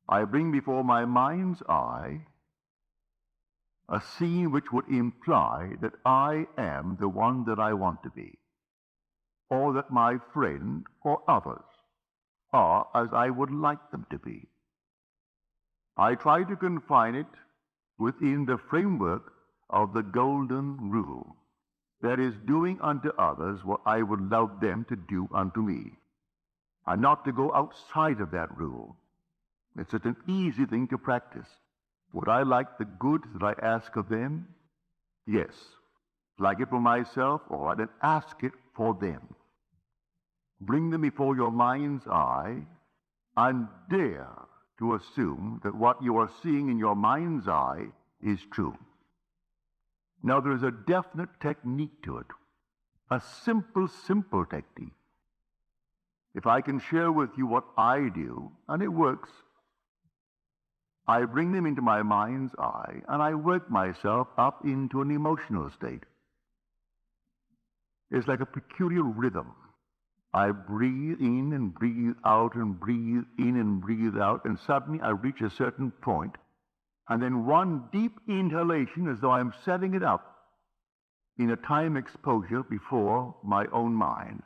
I bring before my mind's eye a scene which would imply that I am the one that I want to be, or that my friend or others are as I would like them to be. I try to confine it within the framework of the golden rule, that is, doing unto others what I would love them to do unto me, and not to go outside of that rule. It's such an easy thing to practice. Would I like the good that I ask of them? Yes. Like it for myself, or I then ask it for them. Bring them before your mind's eye and dare to assume that what you are seeing in your mind's eye is true. Now, there is a definite technique to it, a simple technique. If I can share with you what I do, and it works, I bring them into my mind's eye and I work myself up into an emotional state. It's like a peculiar rhythm. I breathe in and breathe out and breathe in and breathe out, and suddenly I reach a certain point, and then one deep inhalation as though I'm setting it up in a time exposure before my own mind.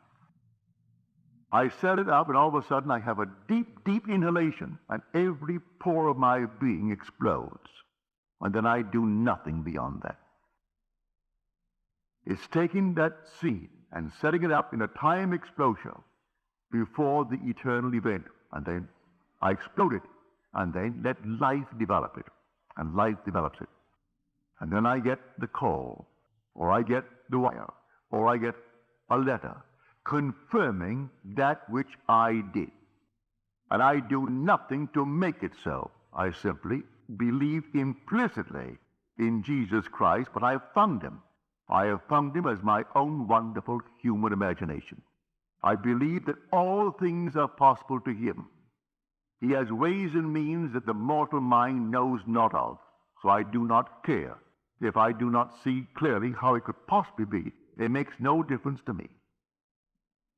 I set it up, and all of a sudden I have a deep inhalation, and every pore of my being explodes. And then I do nothing beyond that. It's taking that scene and setting it up in a time exposure before the eternal event. And then I explode it, and then let life develop it, and life develops it. And then I get the call, or I get the wire, or I get a letter confirming that which I did. And I do nothing to make it so. I simply believe implicitly in Jesus Christ, but I have found him. I have found him as my own wonderful human imagination. I believe that all things are possible to him. He has ways and means that the mortal mind knows not of, so I do not care. If I do not see clearly how it could possibly be, it makes no difference to me.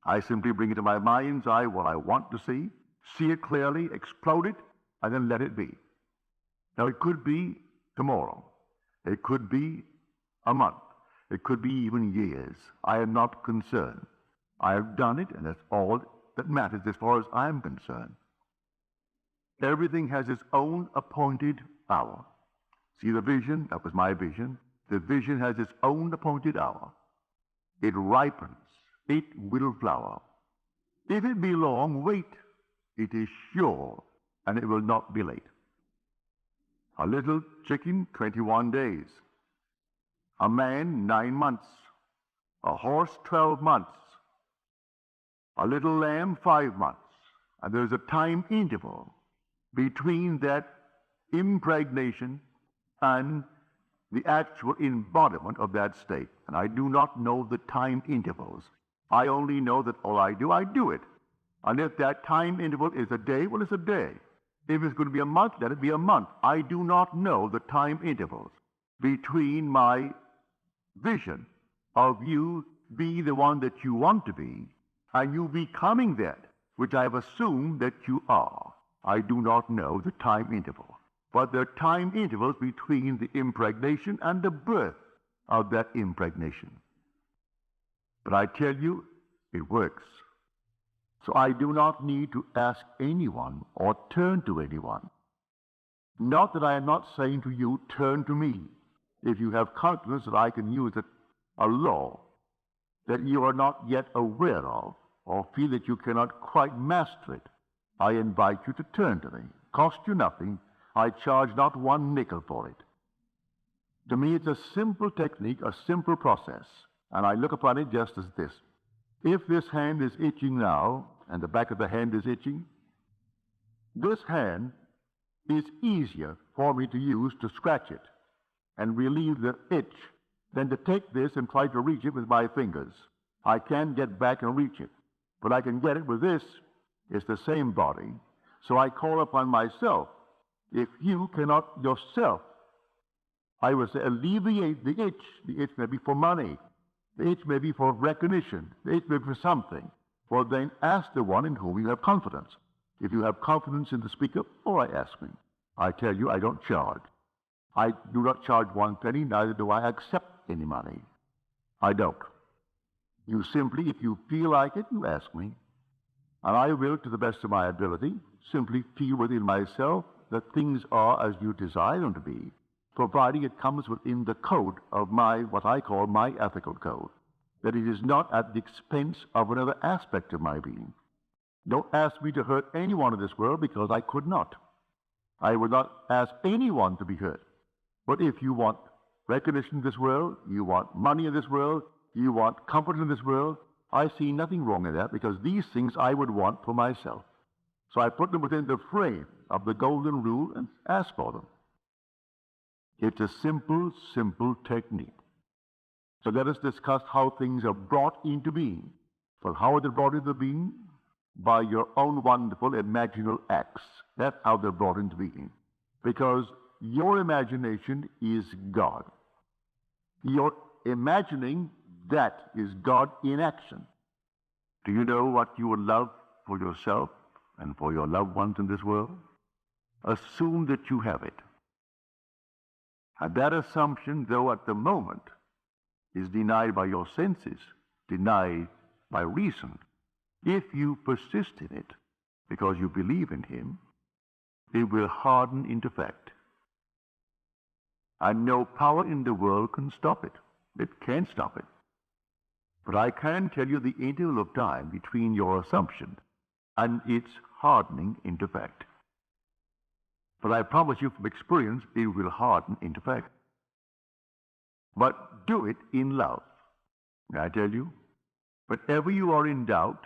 I simply bring into my mind's eye what I want to see it clearly, explode it, and then let it be. Now, it could be tomorrow. It could be a month. It could be even years. I am not concerned. I have done it, and that's all that matters as far as I'm concerned. Everything has its own appointed hour. See the vision? That was my vision. The vision has its own appointed hour. It ripens. It will flower. If it be long, wait. It is sure, and it will not be late. A little chicken, 21 days. A man, 9 months. A horse, 12 months. A little lamb, 5 months. And there's a time interval between that impregnation and the actual embodiment of that state. And I do not know the time intervals. I only know that all I do it. And if that time interval is a day, well, it's a day. If it's going to be a month, let it be a month. I do not know the time intervals between my vision of you be the one that you want to be and you becoming that which I have assumed that you are. I do not know the time interval. But there are time intervals between the impregnation and the birth of that impregnation. But I tell you, it works. So I do not need to ask anyone or turn to anyone. Not that I am not saying to you, turn to me. If you have confidence that I can use a law that you are not yet aware of or feel that you cannot quite master it, I invite you to turn to me. Cost you nothing. I charge not one nickel for it. To me, it's a simple technique, a simple process. And I look upon it just as this. If this hand is itching now, and the back of the hand is itching, this hand is easier for me to use to scratch it and relieve the itch than to take this and try to reach it with my fingers. I can get back and reach it, but I can get it with this. It's the same body. So I call upon myself. If you cannot yourself, I would say, alleviate the itch may be for money. The itch may be for recognition. The itch may be for something. Well, then ask the one in whom you have confidence. If you have confidence in the speaker, all right, ask me. I tell you, I don't charge. I do not charge one penny, neither do I accept any money. I don't. You simply, if you feel like it, you ask me. And I will, to the best of my ability, simply feel within myself that things are as you desire them to be, providing it comes within the code of what I call my ethical code, that it is not at the expense of another aspect of my being. Don't ask me to hurt anyone in this world, because I could not. I would not ask anyone to be hurt. But if you want recognition in this world, you want money in this world, you want comfort in this world, I see nothing wrong in that, because these things I would want for myself. So I put them within the frame of the golden rule and ask for them. It's a simple, simple technique. So let us discuss how things are brought into being. Well, how are they brought into being? By your own wonderful imaginal acts. That's how they're brought into being. Because your imagination is God. Your imagining, that is God in action. Do you know what you would love for yourself and for your loved ones in this world? Assume that you have it. And that assumption, though at the moment, is denied by your senses, denied by reason, if you persist in it because you believe in Him, it will harden into fact. And no power in the world can stop it. It can't stop it. But I can tell you the interval of time between your assumption and its hardening into fact. But I promise you from experience, it will harden into fact. But do it in love. May I tell you? Whenever you are in doubt,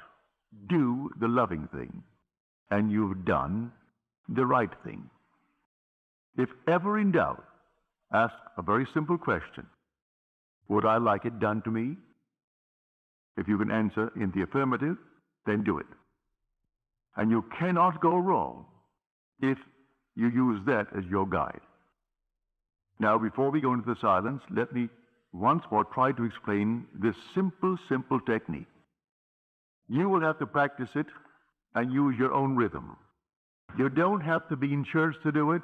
do the loving thing, and you've done the right thing. If ever in doubt, ask a very simple question. Would I like it done to me? If you can answer in the affirmative, then do it. And you cannot go wrong if you use that as your guide. Now, before we go into the silence, let me once more try to explain this simple, simple technique. You will have to practice it and use your own rhythm. You don't have to be in church to do it.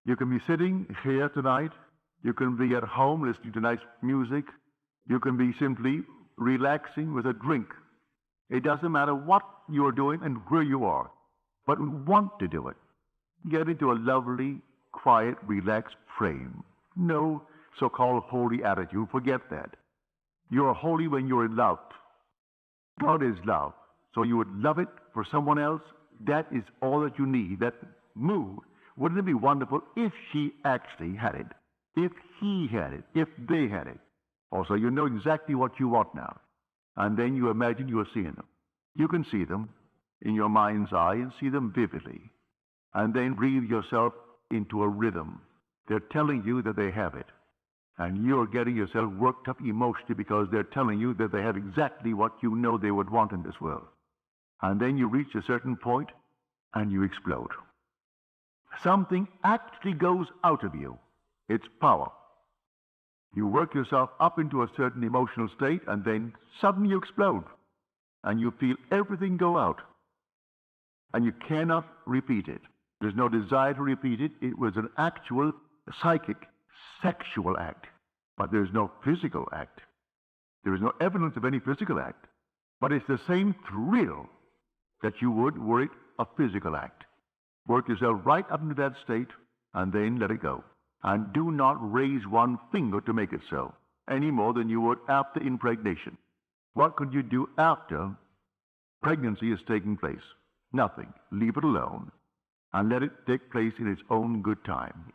You can be sitting here tonight. You can be at home listening to nice music. You can be simply relaxing with a drink. It doesn't matter what you're doing and where you are, but want to do it. Get into a lovely, quiet, relaxed frame. No so-called holy attitude. Forget that. You're holy when you're in love. God is love. So you would love it for someone else. That is all that you need. That mood. Wouldn't it be wonderful if she actually had it? If he had it? If they had it? Also, you know exactly what you want now. And then you imagine you are seeing them. You can see them in your mind's eye and see them vividly. And then breathe yourself into a rhythm. They're telling you that they have it. And you're getting yourself worked up emotionally because they're telling you that they have exactly what you know they would want in this world. And then you reach a certain point and you explode. Something actually goes out of you. It's power. You work yourself up into a certain emotional state and then suddenly you explode. And you feel everything go out. And you cannot repeat it. There's no desire to repeat it. It was an actual psychic, sexual act. But there's no physical act. There is no evidence of any physical act. But it's the same thrill that you would were it a physical act. Work yourself right up into that state and then let it go. And do not raise one finger to make it so, any more than you would after impregnation. What could you do after pregnancy is taking place? Nothing. Leave it alone and let it take place in its own good time.